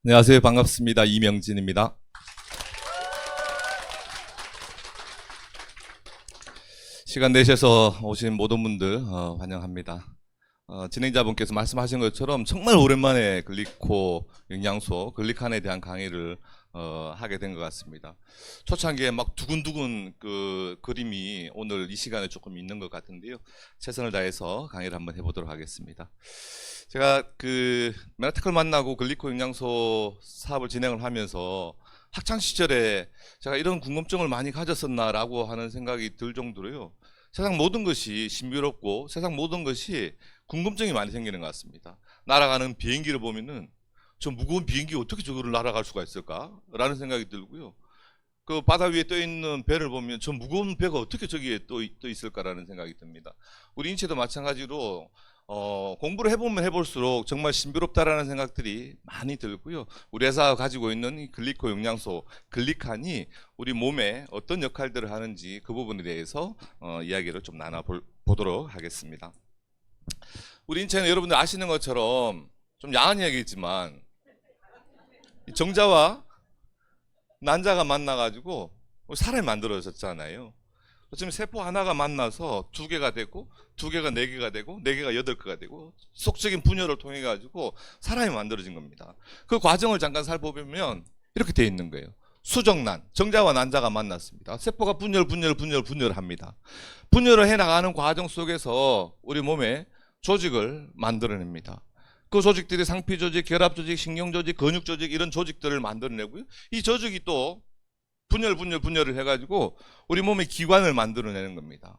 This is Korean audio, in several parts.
안녕하세요. 반갑습니다. 이명진입니다. 시간 내셔서 오신 모든 분들 환영합니다. 진행자분께서 말씀하신 것처럼 정말 오랜만에 글리코 영양소, 글리칸에 대한 강의를 하게 된 것 같습니다. 초창기에 막 두근두근 그 그림이 오늘 이 시간에 조금 있는 것 같은데요. 최선을 다해서 강의를 한번 해보도록 하겠습니다. 제가 그 메나테크를 만나고 글리코 영양소 사업을 진행을 하면서 학창 시절에 제가 이런 궁금증을 많이 가졌었나라고 하는 생각이 들 정도로요. 세상 모든 것이 신비롭고 세상 모든 것이 궁금증이 많이 생기는 것 같습니다. 날아가는 비행기를 보면은 저 무거운 비행기 어떻게 저거를 날아갈 수가 있을까라는 생각이 들고요. 그 바다 위에 떠 있는 배를 보면 저 무거운 배가 어떻게 저기에 떠 있을까라는 생각이 듭니다. 우리 인체도 마찬가지로 공부를 해보면 해볼수록 정말 신비롭다라는 생각들이 많이 들고요. 우리 회사가 가지고 있는 이 글리코 영양소, 글리칸이 우리 몸에 어떤 역할들을 하는지 그 부분에 대해서 이야기를 좀 나눠보도록 하겠습니다. 우리 인체는 여러분들 아시는 것처럼 좀 야한 이야기지만 정자와 난자가 만나가지고 사람이 만들어졌잖아요. 어쩌면 세포 하나가 만나서 두 개가 되고 두 개가 네 개가 되고 네 개가 여덟 개가 되고 속적인 분열을 통해 가지고 사람이 만들어진 겁니다. 그 과정을 잠깐 살펴보면 이렇게 되어 있는 거예요. 수정란, 정자와 난자가 만났습니다. 세포가 분열합니다. 분열을 해나가는 과정 속에서 우리 몸에 조직을 만들어냅니다. 그 조직들이 상피 조직, 결합 조직, 신경 조직, 근육 조직 이런 조직들을 만들어내고요. 이 조직이 또 분열을 해가지고 우리 몸의 기관을 만들어내는 겁니다.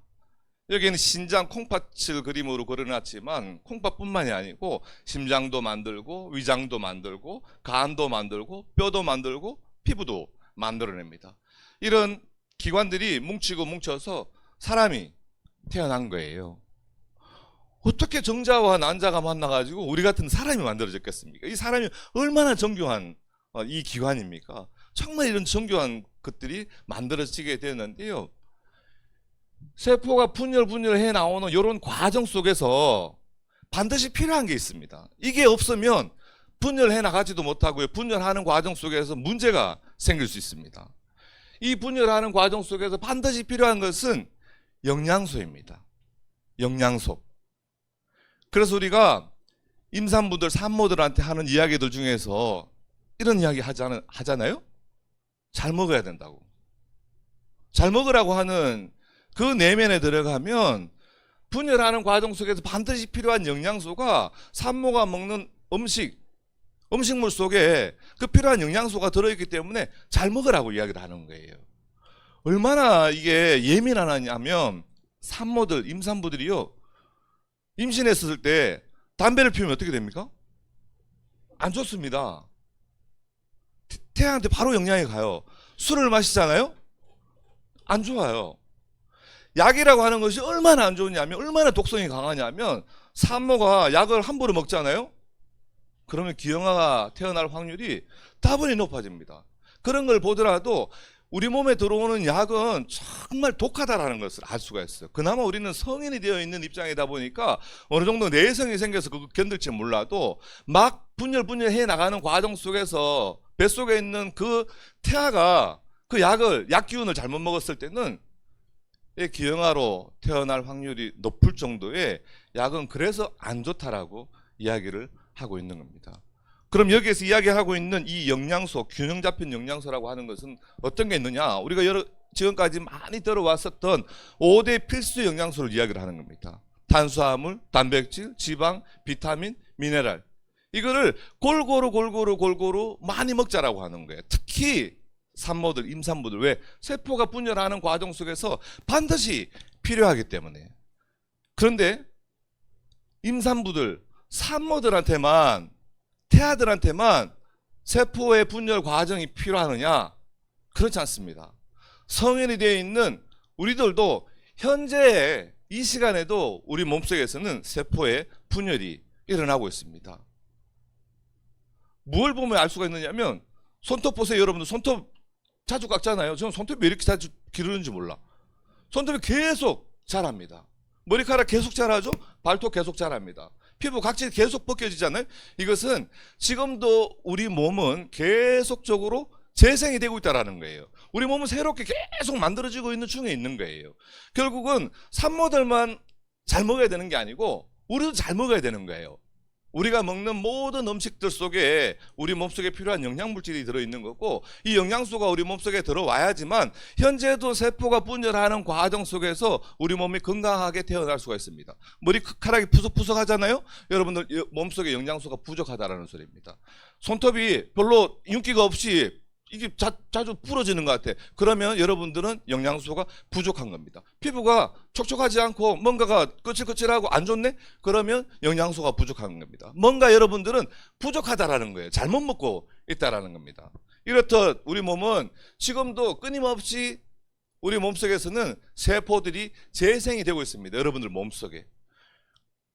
여기는 신장 콩팥을 그림으로 그려놨지만 콩팥뿐만이 아니고 심장도 만들고 위장도 만들고 간도 만들고 뼈도 만들고 피부도 만들어냅니다. 이런 기관들이 뭉쳐서 사람이 태어난 거예요. 어떻게 정자와 난자가 만나가지고 우리 같은 사람이 만들어졌겠습니까? 이 사람이 얼마나 정교한 이 기관입니까? 정말 이런 정교한 것들이 만들어지게 되는데요. 세포가 분열해 나오는 이런 과정 속에서 반드시 필요한 게 있습니다. 이게 없으면 분열해 나가지도 못하고요. 분열하는 과정 속에서 문제가 생길 수 있습니다. 이 분열하는 과정 속에서 반드시 필요한 것은 영양소입니다. 영양소. 그래서 우리가 임산부들, 산모들한테 하는 이야기들 중에서 이런 이야기 하잖아요? 잘 먹어야 된다고. 잘 먹으라고 하는 그 내면에 들어가면 분열하는 과정 속에서 반드시 필요한 영양소가 산모가 먹는 음식물 속에 그 필요한 영양소가 들어있기 때문에 잘 먹으라고 이야기를 하는 거예요. 얼마나 이게 예민하냐면 산모들, 임산부들이요. 임신했을 때 담배를 피우면 어떻게 됩니까? 안 좋습니다. 태아한테 바로 영향이 가요. 술을 마시잖아요? 안 좋아요. 약이라고 하는 것이 얼마나 안 좋냐면 얼마나 독성이 강하냐면 산모가 약을 함부로 먹잖아요? 그러면 기형아가 태어날 확률이 다분히 높아집니다. 그런 걸 보더라도 우리 몸에 들어오는 약은 정말 독하다라는 것을 알 수가 있어요. 그나마 우리는 성인이 되어 있는 입장이다 보니까 어느 정도 내성이 생겨서 그거 견딜지 몰라도 막 분열해 나가는 과정 속에서 뱃속에 있는 그 태아가 그 약 기운을 잘못 먹었을 때는 기형아로 태어날 확률이 높을 정도의 약은 그래서 안 좋다라고 이야기를 하고 있는 겁니다. 그럼 여기에서 이야기하고 있는 이 영양소, 균형 잡힌 영양소라고 하는 것은 어떤 게 있느냐? 우리가 지금까지 많이 들어왔었던 5대 필수 영양소를 이야기를 하는 겁니다. 탄수화물, 단백질, 지방, 비타민, 미네랄. 이거를 골고루 많이 먹자라고 하는 거예요. 특히 산모들, 임산부들. 왜? 세포가 분열하는 과정 속에서 반드시 필요하기 때문에. 그런데 임산부들, 산모들한테만 태아들한테만 세포의 분열 과정이 필요하느냐? 그렇지 않습니다. 성인이 되어 있는 우리들도 현재 이 시간에도 우리 몸속에서는 세포의 분열이 일어나고 있습니다. 뭘 보면 알 수가 있느냐면 손톱 보세요. 여러분들 손톱 자주 깎잖아요. 저는 손톱이 왜 이렇게 자주 기르는지 몰라. 손톱이 계속 자랍니다. 머리카락 계속 자라죠? 발톱 계속 자랍니다. 피부 각질이 계속 벗겨지잖아요. 이것은 지금도 우리 몸은 계속적으로 재생이 되고 있다는 거예요. 우리 몸은 새롭게 계속 만들어지고 있는 중에 있는 거예요. 결국은 산모들만 잘 먹어야 되는 게 아니고 우리도 잘 먹어야 되는 거예요. 우리가 먹는 모든 음식들 속에 우리 몸속에 필요한 영양물질이 들어있는 거고, 이 영양소가 우리 몸속에 들어와야지만 현재도 세포가 분열하는 과정 속에서 우리 몸이 건강하게 태어날 수가 있습니다. 머리카락이 푸석푸석하잖아요. 여러분들 몸속에 영양소가 부족하다는 소리입니다. 손톱이 별로 윤기가 없이 이게 자주 부러지는 것 같아. 그러면 여러분들은 영양소가 부족한 겁니다. 피부가 촉촉하지 않고 뭔가가 거칠거칠하고 안 좋네? 그러면 영양소가 부족한 겁니다. 뭔가 여러분들은 부족하다라는 거예요. 잘못 먹고 있다라는 겁니다. 이렇듯 우리 몸은 지금도 끊임없이 우리 몸속에서는 세포들이 재생이 되고 있습니다. 여러분들 몸속에.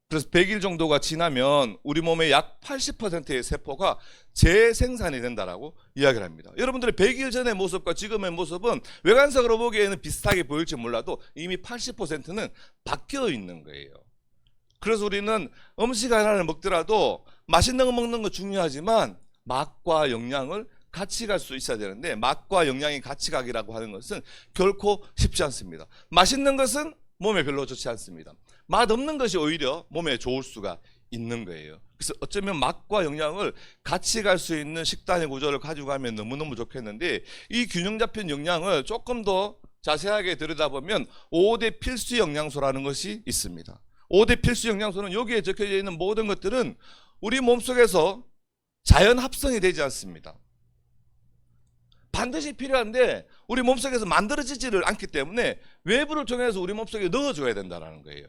그래서 100일 정도가 지나면 우리 몸의 약 80%의 세포가 재생산이 된다라고 이야기를 합니다. 여러분들의 100일 전의 모습과 지금의 모습은 외관상으로 보기에는 비슷하게 보일지 몰라도 이미 80%는 바뀌어 있는 거예요. 그래서 우리는 음식 하나를 먹더라도 맛있는 거 먹는 거 중요하지만 맛과 영양을 같이 갈 수 있어야 되는데, 맛과 영양이 같이 가기라고 하는 것은 결코 쉽지 않습니다. 맛있는 것은 몸에 별로 좋지 않습니다. 맛없는 것이 오히려 몸에 좋을 수가 있는 거예요. 그래서 어쩌면 맛과 영양을 같이 갈 수 있는 식단의 구조를 가지고 가면 너무너무 좋겠는데, 이 균형 잡힌 영양을 조금 더 자세하게 들여다보면 5대 필수 영양소라는 것이 있습니다. 5대 필수 영양소는 여기에 적혀져 있는 모든 것들은 우리 몸속에서 자연 합성이 되지 않습니다. 반드시 필요한데 우리 몸속에서 만들어지지를 않기 때문에 외부를 통해서 우리 몸속에 넣어줘야 된다는 거예요.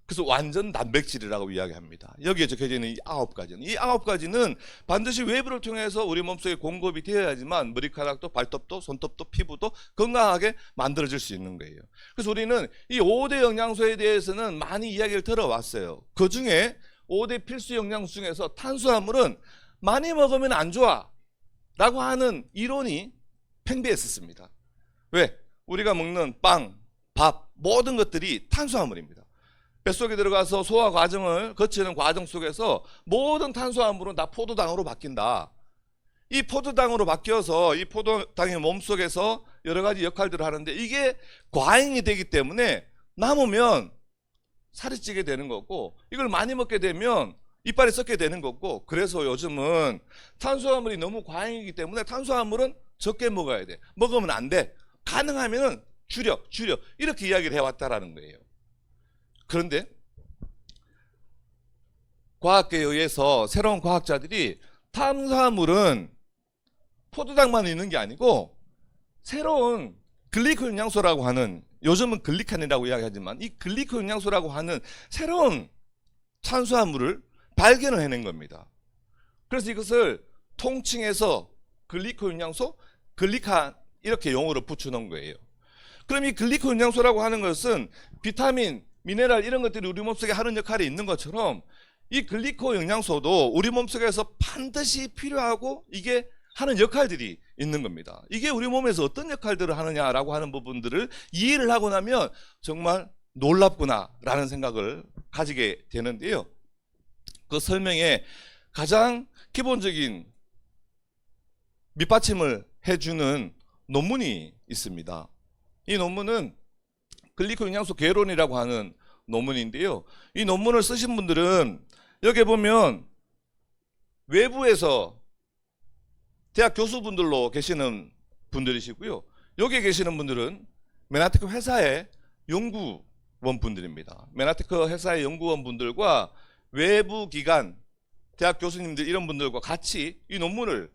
그래서 완전 단백질이라고 이야기합니다. 여기에 적혀져 있는 이 9가지는, 이 9가지는 반드시 외부를 통해서 우리 몸속에 공급이 되어야지만 머리카락도 발톱도 손톱도 피부도 건강하게 만들어질 수 있는 거예요. 그래서 우리는 이 5대 영양소에 대해서는 많이 이야기를 들어왔어요. 그 중에 5대 필수 영양소 중에서 탄수화물은 많이 먹으면 안 좋아 라고 하는 이론이 팽배했었습니다. 왜? 우리가 먹는 빵, 밥, 모든 것들이 탄수화물입니다. 뱃속에 들어가서 소화 과정을 거치는 과정 속에서 모든 탄수화물은 다 포도당으로 바뀐다. 이 포도당으로 바뀌어서 이 포도당이 몸속에서 여러 가지 역할들을 하는데, 이게 과잉이 되기 때문에 남으면 살이 찌게 되는 거고, 이걸 많이 먹게 되면 이빨이 썩게 되는 거고, 그래서 요즘은 탄수화물이 너무 과잉이기 때문에 탄수화물은 적게 먹어야 돼. 먹으면 안 돼. 가능하면 줄여 이렇게 이야기를 해왔다라는 거예요. 그런데 과학계에 의해서 새로운 과학자들이 탄수화물은 포도당만 있는 게 아니고 새로운 글리코 영양소라고 하는, 요즘은 글리칸이라고 이야기하지만 이 글리코 영양소라고 하는 새로운 탄수화물을 발견을 해낸 겁니다. 그래서 이것을 통칭해서 글리코 영양소, 글리칸 이렇게 용어를 붙여놓은 거예요. 그럼 이 글리코 영양소라고 하는 것은 비타민, 미네랄 이런 것들이 우리 몸속에 하는 역할이 있는 것처럼 이 글리코 영양소도 우리 몸속에서 반드시 필요하고 이게 하는 역할들이 있는 겁니다. 이게 우리 몸에서 어떤 역할들을 하느냐라고 하는 부분들을 이해를 하고 나면 정말 놀랍구나라는 생각을 가지게 되는데요. 그 설명에 가장 기본적인 밑받침을 해주는 논문이 있습니다. 이 논문은 글리코 영양소 개론이라고 하는 논문인데요. 이 논문을 쓰신 분들은 여기 보면 외부에서 대학 교수분들로 계시는 분들이시고요. 여기 계시는 분들은 메나테크 회사의 연구원 분들입니다. 메나테크 회사의 연구원 분들과 외부 기관, 대학 교수님들 이런 분들과 같이 이 논문을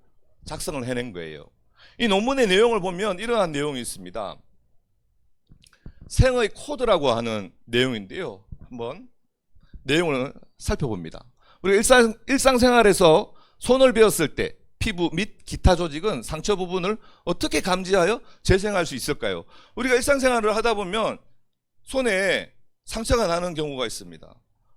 작성을 해낸 거예요. 이 논문의 내용을 보면 이러한 내용이 있습니다. 생의 코드라고 하는 내용인데요. 한번 내용을 살펴봅니다. 우리가 일상생활에서 손을 베었을 때 피부 및 기타 조직은 상처 부분을 어떻게 감지하여 재생할 수 있을까요? 우리가 일상생활을 하다 보면 손에 상처가 나는 경우가 있습니다.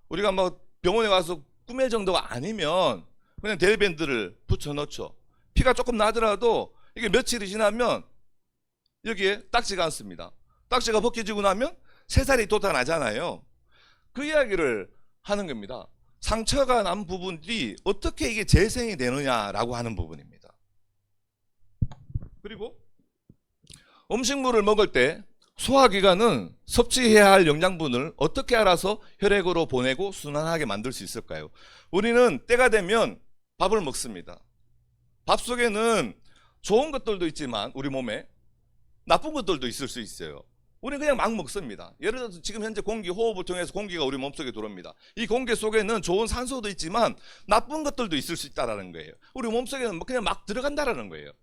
우리가 뭐 병원에 가서 구매 정도가 아니면 그냥 델밴드를 붙여 넣죠. 피가 조금 나더라도 이게 며칠이 지나면 여기에 딱지가 않습니다. 딱지가 벗겨지고 나면 새살이 돋아나잖아요. 그 이야기를 하는 겁니다. 상처가 난 부분들이 어떻게 이게 재생이 되느냐라고 하는 부분입니다. 그리고 음식물을 먹을 때 소화기관은 섭취해야 할 영양분을 어떻게 알아서 혈액으로 보내고 순환하게 만들 수 있을까요? 우리는 때가 되면 밥을 먹습니다. 밥 속에는 좋은 것들도 있지만 우리 몸에 나쁜 것들도 있을 수 있어요. 우리는 그냥 막 먹습니다. 예를 들어서 지금 현재 공기 호흡을 통해서 공기가 우리 몸속에 들어옵니다. 이 공기 속에는 좋은 산소도 있지만 나쁜 것들도 있을 수 있다는 거예요. 우리 몸속에는 그냥 막 들어간다는 거예요.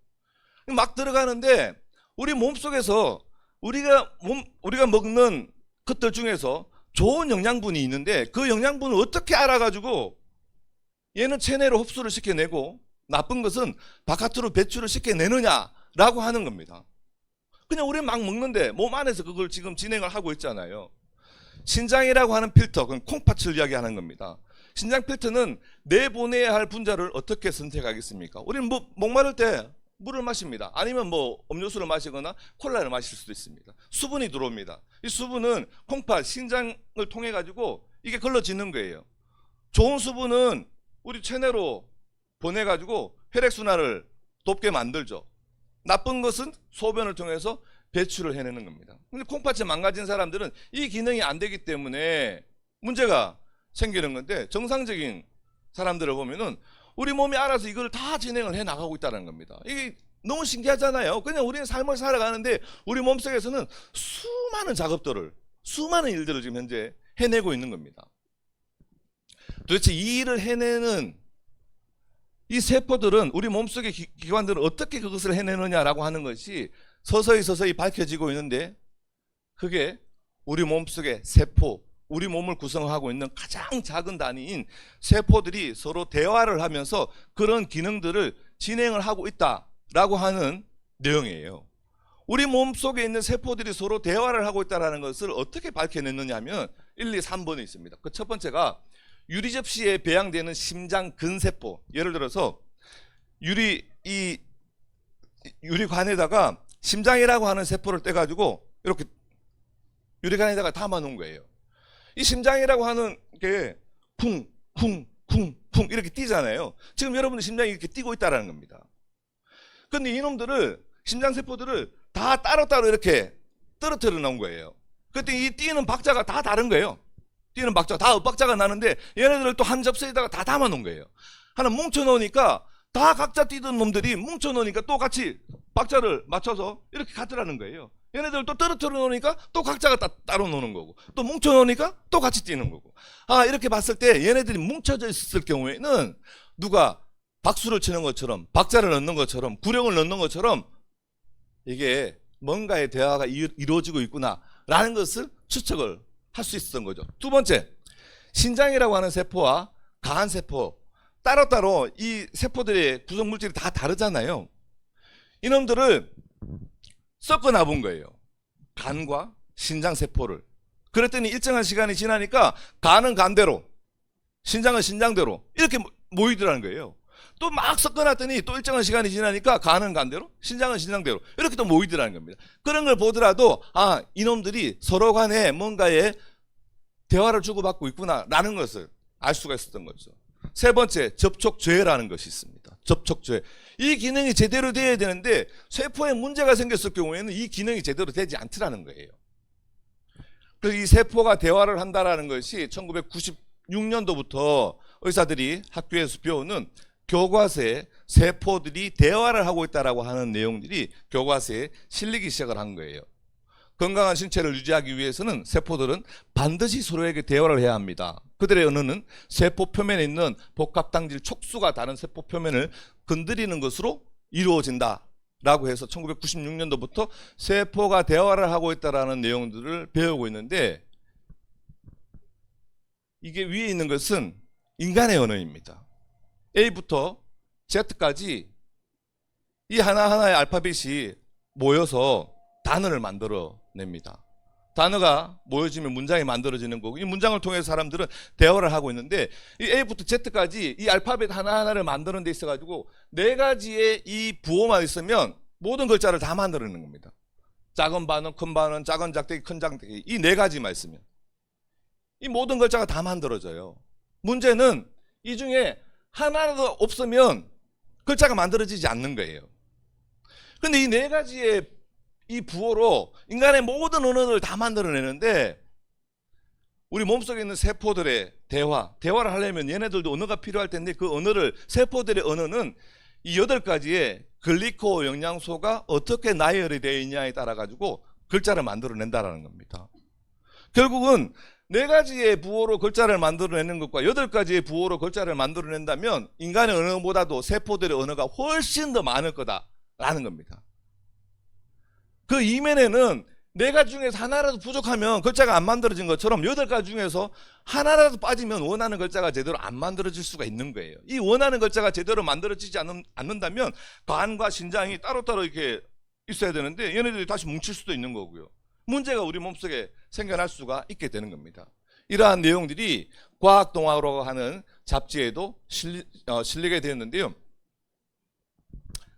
막 들어가는데 우리 몸속에서 우리가 먹는 것들 중에서 좋은 영양분이 있는데 그 영양분을 어떻게 알아가지고 얘는 체내로 흡수를 시켜내고 나쁜 것은 바깥으로 배출을 시켜내느냐라고 하는 겁니다. 그냥 우리 막 먹는데 몸 안에서 그걸 지금 진행을 하고 있잖아요. 신장이라고 하는 필터, 그건 콩팥을 이야기하는 겁니다. 신장 필터는 내보내야 할 분자를 어떻게 선택하겠습니까? 우리는 목마를 때 물을 마십니다. 아니면 음료수를 마시거나 콜라를 마실 수도 있습니다. 수분이 들어옵니다. 이 수분은 콩팥, 신장을 통해 가지고 이게 걸러지는 거예요. 좋은 수분은 우리 체내로 보내 가지고 혈액순환을 돕게 만들죠. 나쁜 것은 소변을 통해서 배출을 해내는 겁니다. 근데 콩팥이 망가진 사람들은 이 기능이 안 되기 때문에 문제가 생기는 건데, 정상적인 사람들을 보면은 우리 몸이 알아서 이걸 다 진행을 해 나가고 있다는 겁니다. 이게 너무 신기하잖아요. 그냥 우리는 삶을 살아가는데 우리 몸속에서는 수많은 작업들을, 수많은 일들을 지금 현재 해내고 있는 겁니다. 도대체 이 일을 해내는 이 세포들은, 우리 몸속의 기관들은 어떻게 그것을 해내느냐라고 하는 것이 서서히 밝혀지고 있는데, 그게 우리 몸속의 세포, 우리 몸을 구성하고 있는 가장 작은 단위인 세포들이 서로 대화를 하면서 그런 기능들을 진행을 하고 있다라고 하는 내용이에요. 우리 몸속에 있는 세포들이 서로 대화를 하고 있다는 것을 어떻게 밝혀냈느냐 하면 1, 2, 3번에 있습니다. 그 첫 번째가 유리접시에 배양되는 심장 근세포. 예를 들어서 유리관에다가 심장이라고 하는 세포를 떼가지고 이렇게 유리관에다가 담아 놓은 거예요. 이 심장이라고 하는 게 쿵쿵쿵쿵 이렇게 뛰잖아요. 지금 여러분들 심장이 이렇게 뛰고 있다는 겁니다. 근데 이놈들을, 심장세포들을 다 따로따로 이렇게 떨어뜨려 놓은 거예요. 그때 이 뛰는 박자가 다 다른 거예요. 뛰는 박자, 다 엇박자가 나는데 얘네들을 또 한 접시에다가 다 담아 놓은 거예요. 하나 뭉쳐 놓으니까 다 각자 뛰던 놈들이 뭉쳐 놓으니까 또 같이 박자를 맞춰서 이렇게 가더라는 거예요. 얘네들 또 떨어뜨려 놓으니까 또 각자가 따로 노는 거고, 또 뭉쳐 놓으니까 또 같이 뛰는 거고. 이렇게 봤을 때 얘네들이 뭉쳐져 있을 경우에는 누가 박수를 치는 것처럼, 박자를 넣는 것처럼, 구령을 넣는 것처럼 이게 뭔가의 대화가 이루어지고 있구나라는 것을 추측을 할 수 있었던 거죠. 두 번째, 신장이라고 하는 세포와 간세포, 따로따로 이 세포들의 구성물질이 다 다르잖아요. 이놈들을 섞어 놔본 거예요. 간과 신장세포를. 그랬더니 일정한 시간이 지나니까 간은 간대로, 신장은 신장대로 이렇게 모이더라는 거예요. 또 막 섞어놨더니 또 일정한 시간이 지나니까 간은 간대로, 신장은 신장대로 이렇게 또 모이더라는 겁니다. 그런 걸 보더라도 이놈들이 서로 간에 뭔가의 대화를 주고받고 있구나라는 것을 알 수가 있었던 거죠. 세 번째, 접촉죄라는 것이 있습니다. 접촉죄. 이 기능이 제대로 돼야 되는데 세포에 문제가 생겼을 경우에는 이 기능이 제대로 되지 않더라는 거예요. 그래서 이 세포가 대화를 한다라는 것이 1996년도부터 의사들이 학교에서 배우는 교과서에 세포들이 대화를 하고 있다라고 하는 내용들이 교과서에 실리기 시작을 한 거예요. 건강한 신체를 유지하기 위해서는 세포들은 반드시 서로에게 대화를 해야 합니다. 그들의 언어는 세포 표면에 있는 복합당질 촉수가 다른 세포 표면을 건드리는 것으로 이루어진다라고 해서 1996년도부터 세포가 대화를 하고 있다라는 내용들을 배우고 있는데, 이게 위에 있는 것은 인간의 언어입니다. A부터 Z까지 이 하나하나의 알파벳이 모여서 단어를 만들어냅니다. 단어가 모여지면 문장이 만들어지는 거고, 이 문장을 통해서 사람들은 대화를 하고 있는데, 이 A부터 Z까지 이 알파벳 하나하나를 만드는 데 있어가지고 4가지의 이 부호만 있으면 모든 글자를 다 만들어내는 겁니다. 작은 반은, 큰 반은, 작은 작대기, 큰 작대기, 이 4가지만 있으면. 이 모든 글자가 다 만들어져요. 문제는 이 중에 하나라도 없으면 글자가 만들어지지 않는 거예요. 근데 이 네 가지의 이 부호로 인간의 모든 언어를 다 만들어내는데, 우리 몸속에 있는 세포들의 대화를 하려면 얘네들도 언어가 필요할 텐데, 그 언어를, 세포들의 언어는 이 8가지의 글리코 영양소가 어떻게 나열이 되어 있냐에 따라 가지고 글자를 만들어낸다라는 겁니다. 결국은 4가지의 부호로 글자를 만들어내는 것과 8가지의 부호로 글자를 만들어낸다면 인간의 언어보다도 세포들의 언어가 훨씬 더 많을 거다라는 겁니다. 그 이면에는 4가지 중에서 하나라도 부족하면 글자가 안 만들어진 것처럼 8가지 중에서 하나라도 빠지면 원하는 글자가 제대로 안 만들어질 수가 있는 거예요. 이 원하는 글자가 제대로 만들어지지 않는다면 간과 신장이 따로따로 이렇게 있어야 되는데 얘네들이 다시 뭉칠 수도 있는 거고요. 문제가 우리 몸속에 생겨날 수가 있게 되는 겁니다. 이러한 내용들이 과학동화라고 하는 잡지에도 실리게 되었는데요.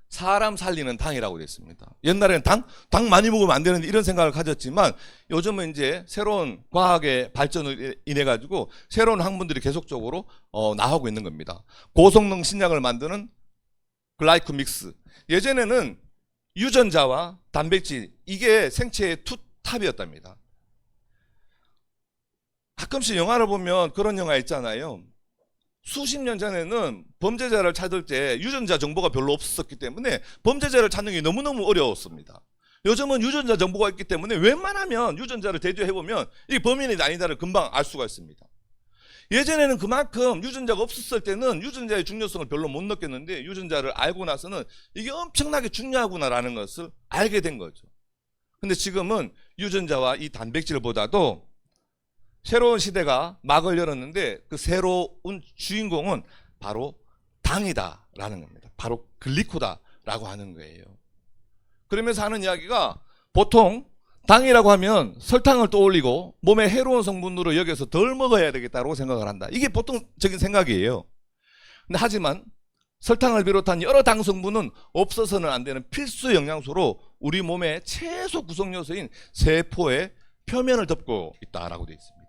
사람 살리는 당이라고 되어 있습니다. 옛날에는 당 많이 먹으면 안 되는데 이런 생각을 가졌지만 요즘은 이제 새로운 과학의 발전을 인해 가지고 새로운 학문들이 계속적으로 나오고 있는 겁니다. 고성능 신약을 만드는 글라이코믹스. 예전에는 유전자와 단백질, 이게 생체의 투탑이었답니다. 가끔씩 영화를 보면 그런 영화 있잖아요. 수십 년 전에는 범죄자를 찾을 때 유전자 정보가 별로 없었기 때문에 범죄자를 찾는 게 너무너무 어려웠습니다. 요즘은 유전자 정보가 있기 때문에 웬만하면 유전자를 대조해보면 이 범인이 아니다를 금방 알 수가 있습니다. 예전에는 그만큼 유전자가 없었을 때는 유전자의 중요성을 별로 못 느꼈는데 유전자를 알고 나서는 이게 엄청나게 중요하구나라는 것을 알게 된 거죠. 근데 지금은 유전자와 이 단백질보다도 새로운 시대가 막을 열었는데 그 새로운 주인공은 바로 당이다라는 겁니다. 바로 글리코다라고 하는 거예요. 그러면서 하는 이야기가 보통 당이라고 하면 설탕을 떠올리고 몸에 해로운 성분으로 여겨서 덜 먹어야 되겠다고 생각을 한다. 이게 보통적인 생각이에요. 근데 하지만 설탕을 비롯한 여러 당 성분은 없어서는 안 되는 필수 영양소로 우리 몸의 최소 구성 요소인 세포의 표면을 덮고 있다라고 되어 있습니다.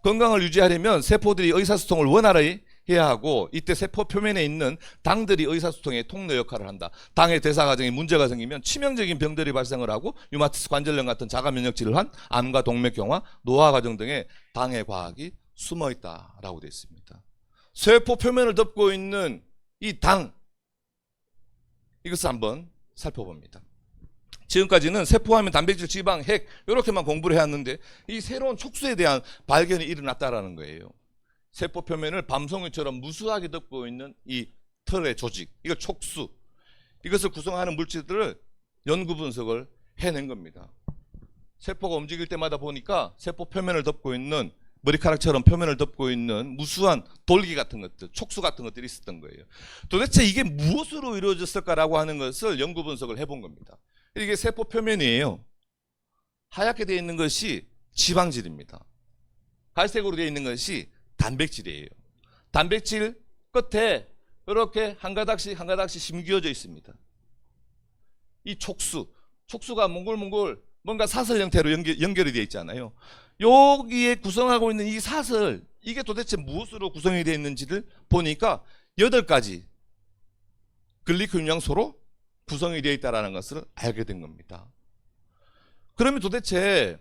건강을 유지하려면 세포들이 의사소통을 원활히 해야 하고 이때 세포 표면에 있는 당들이 의사소통의 통로 역할을 한다. 당의 대사 과정에 문제가 생기면 치명적인 병들이 발생을 하고 류마티스 관절염 같은 자가 면역 질환, 암과 동맥경화, 노화 과정 등의 당의 과학이 숨어 있다라고 되어 있습니다. 세포 표면을 덮고 있는 이 당, 이것을 한번 살펴봅니다. 지금까지는 세포하면 단백질, 지방, 핵 이렇게만 공부를 해왔는데 이 새로운 촉수에 대한 발견이 일어났다라는 거예요. 세포 표면을 밤송이처럼 무수하게 덮고 있는 이 털의 조직, 이걸 촉수, 이것을 구성하는 물질들을 연구 분석을 해낸 겁니다. 세포가 움직일 때마다 보니까 세포 표면을 덮고 있는, 머리카락처럼 표면을 덮고 있는 무수한 돌기 같은 것들, 촉수 같은 것들이 있었던 거예요. 도대체 이게 무엇으로 이루어졌을까라고 하는 것을 연구 분석을 해본 겁니다. 이게 세포 표면이에요. 하얗게 되어 있는 것이 지방질입니다. 갈색으로 되어 있는 것이 단백질이에요. 단백질 끝에 이렇게 한 가닥씩 한 가닥씩 심겨져 있습니다. 이 촉수가 몽글몽글 뭔가 사슬 형태로 연결이 되어 있잖아요. 여기에 구성하고 있는 이 사슬, 이게 도대체 무엇으로 구성이 되어 있는지를 보니까 8가지 글리코 영양소로 구성이 되어 있다는 것을 알게 된 겁니다. 그러면 도대체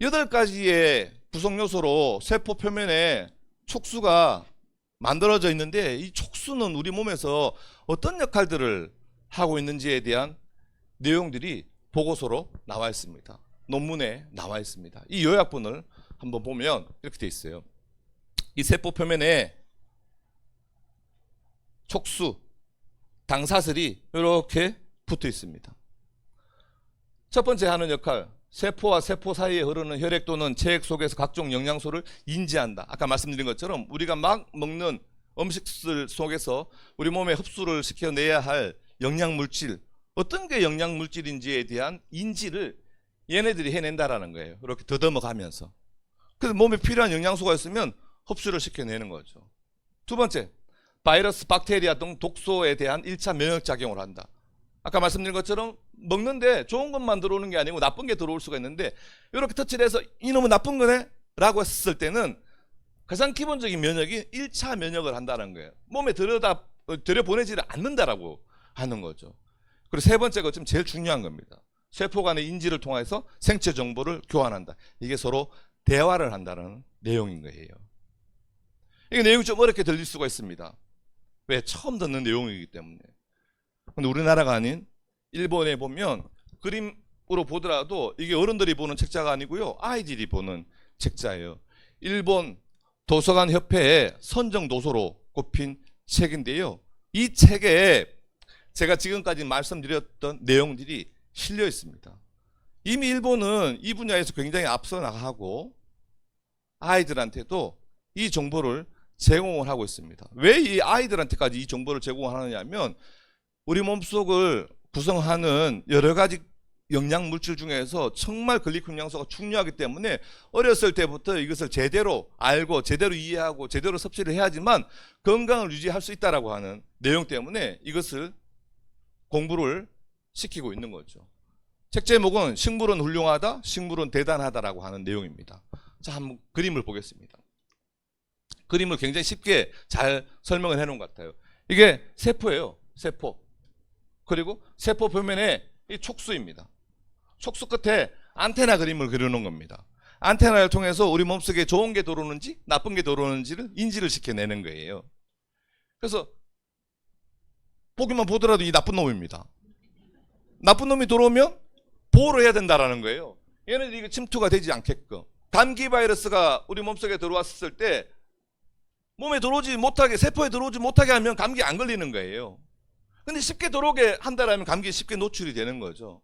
8가지의 구성 요소로 세포 표면에 촉수가 만들어져 있는데 이 촉수는 우리 몸에서 어떤 역할들을 하고 있는지에 대한 내용들이 보고서로 나와 있습니다. 논문에 나와 있습니다. 이 요약본을 한번 보면 이렇게 되어 있어요. 이 세포 표면에 촉수, 당사슬이 이렇게 붙어 있습니다. 첫 번째 하는 역할, 세포와 세포 사이에 흐르는 혈액 또는 체액 속에서 각종 영양소를 인지한다. 아까 말씀드린 것처럼 우리가 막 먹는 음식들 속에서 우리 몸에 흡수를 시켜내야 할 영양물질, 어떤 게 영양물질인지에 대한 인지를 얘네들이 해낸다라는 거예요. 이렇게 더듬어 가면서. 그래서 몸에 필요한 영양소가 있으면 흡수를 시켜내는 거죠. 두 번째, 바이러스, 박테리아 등 독소에 대한 1차 면역작용을 한다. 아까 말씀드린 것처럼 먹는데 좋은 것만 들어오는 게 아니고 나쁜 게 들어올 수가 있는데 이렇게 터치를 해서 이놈은 나쁜 거네? 라고 했을 때는 가장 기본적인 면역이 1차 면역을 한다는 거예요. 몸에 들여보내지를 않는다라고 하는 거죠. 그리고 세 번째가 좀 제일 중요한 겁니다. 세포 간의 인지를 통해서 생체 정보를 교환한다. 이게 서로 대화를 한다는 내용인 거예요. 이게 내용이 좀 어렵게 들릴 수가 있습니다. 왜? 처음 듣는 내용이기 때문에. 근데 우리나라가 아닌 일본에 보면 그림으로 보더라도 이게 어른들이 보는 책자가 아니고요, 아이들이 보는 책자예요. 일본 도서관 협회의 선정 도서로 꼽힌 책인데요, 이 책에 제가 지금까지 말씀드렸던 내용들이 실려 있습니다. 이미 일본은 이 분야에서 굉장히 앞서 나가고 아이들한테도 이 정보를 제공을 하고 있습니다. 왜 이 아이들한테까지 이 정보를 제공하느냐 하면 우리 몸속을 구성하는 여러 가지 영양 물질 중에서 정말 글리코겐 영양소가 중요하기 때문에 어렸을 때부터 이것을 제대로 알고 제대로 이해하고 제대로 섭취를 해야지만 건강을 유지할 수 있다라고 하는 내용 때문에 이것을 공부를 시키고 있는 거죠. 책 제목은 식물은 훌륭하다, 식물은 대단하다라고 하는 내용입니다. 자, 한번 그림을 보겠습니다. 그림을 굉장히 쉽게 잘 설명을 해놓은 것 같아요. 이게 세포예요. 세포. 그리고 세포 표면에 이 촉수입니다. 촉수 끝에 안테나 그림을 그려놓은 겁니다. 안테나를 통해서 우리 몸속에 좋은 게 들어오는지 나쁜 게 들어오는지를 인지를 시켜내는 거예요. 그래서 보기만 보더라도 이 나쁜 놈입니다. 나쁜 놈이 들어오면 보호를 해야 된다라는 거예요. 얘네들이 이게 침투가 되지 않게끔. 감기 바이러스가 우리 몸속에 들어왔을 때 몸에 들어오지 못하게, 세포에 들어오지 못하게 하면 감기 안 걸리는 거예요. 근데 쉽게 들어오게 한다라면 감기에 쉽게 노출이 되는 거죠.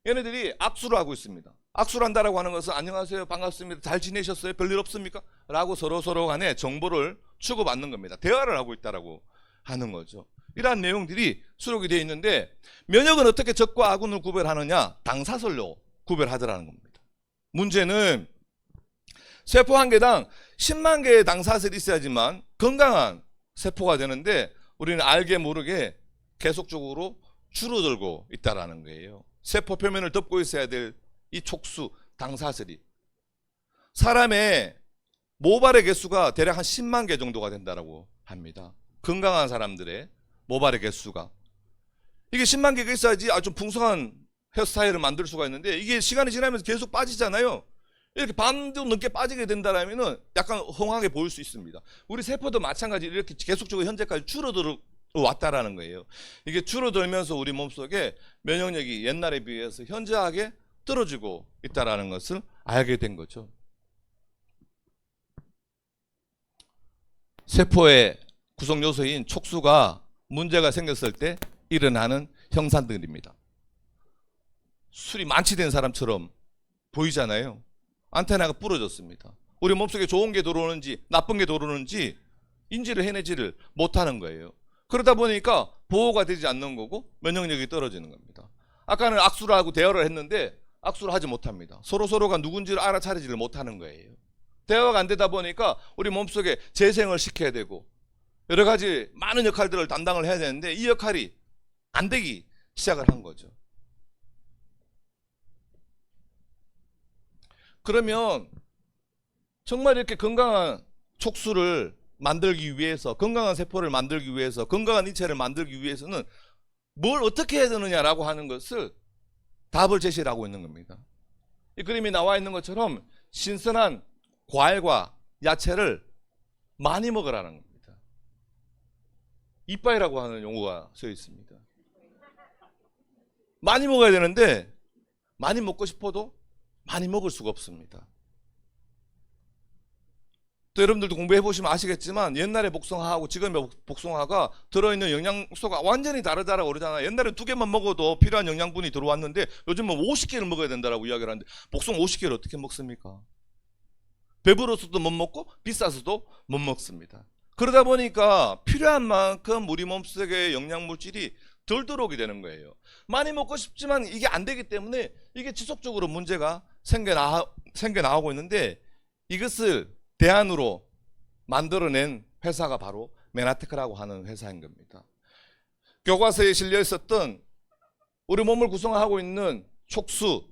얘네들이 악수를 하고 있습니다. 악수를 한다라고 하는 것은 안녕하세요, 반갑습니다, 잘 지내셨어요, 별일 없습니까? 라고 서로 간에 정보를 주고받는 겁니다. 대화를 하고 있다라고 하는 거죠. 이러한 내용들이 수록이 되어 있는데, 면역은 어떻게 적과 아군을 구별하느냐? 당사설로 구별하더라는 겁니다. 문제는 세포 한 개당 10만 개의 당사슬이 있어야지만 건강한 세포가 되는데 우리는 알게 모르게 계속적으로 줄어들고 있다는 거예요. 세포 표면을 덮고 있어야 될 이 촉수, 당사슬이 사람의 모발의 개수가 대략 한 10만 개 정도가 된다고 합니다. 건강한 사람들의 모발의 개수가. 이게 10만 개가 있어야지 좀 풍성한 헤어스타일을 만들 수가 있는데 이게 시간이 지나면서 계속 빠지잖아요. 이렇게 반도 넘게 빠지게 된다면 약간 헝하게 보일 수 있습니다. 우리 세포도 마찬가지 이렇게 계속적으로 현재까지 줄어들어 왔다라는 거예요. 이게 줄어들면서 우리 몸속에 면역력이 옛날에 비해서 현저하게 떨어지고 있다라는 것을 알게 된 거죠. 세포의 구성 요소인 촉수가 문제가 생겼을 때 일어나는 형상들입니다. 술이 만취된 사람처럼 보이잖아요. 안테나가 부러졌습니다. 우리 몸속에 좋은 게 들어오는지 나쁜 게 들어오는지 인지를 해내지를 못하는 거예요. 그러다 보니까 보호가 되지 않는 거고 면역력이 떨어지는 겁니다. 아까는 악수를 하고 대화를 했는데 악수를 하지 못합니다. 서로가 누군지를 알아차리지를 못하는 거예요. 대화가 안 되다 보니까 우리 몸속에 재생을 시켜야 되고 여러 가지 많은 역할들을 담당을 해야 되는데 이 역할이 안 되기 시작을 한 거죠. 그러면 정말 이렇게 건강한 촉수를 만들기 위해서, 건강한 세포를 만들기 위해서, 건강한 인체를 만들기 위해서는 뭘 어떻게 해야 되느냐라고 하는 것을 답을 제시를 하고 있는 겁니다. 이 그림이 나와 있는 것처럼 신선한 과일과 야채를 많이 먹으라는 겁니다. 이빠이라고 하는 용어가 써 있습니다. 많이 먹어야 되는데 많이 먹고 싶어도 많이 먹을 수가 없습니다. 또 여러분들도 공부해 보시면 아시겠지만 옛날에 복숭아하고 지금의 복숭아가 들어있는 영양소가 완전히 다르다라고 그러잖아요. 옛날에 2개만 먹어도 필요한 영양분이 들어왔는데 요즘은 50개를 먹어야 된다라고 이야기를 하는데 복숭아 50개를 어떻게 먹습니까? 배불러서도 못 먹고 비싸서도 못 먹습니다. 그러다 보니까 필요한 만큼 우리 몸속에 영양물질이 덜 들어오게 되는 거예요. 많이 먹고 싶지만 이게 안 되기 때문에 이게 지속적으로 문제가 생겨나오고 있는데 이것을 대안으로 만들어낸 회사가 바로 메나테크라고 하는 회사인 겁니다. 교과서에 실려 있었던 우리 몸을 구성하고 있는 촉수,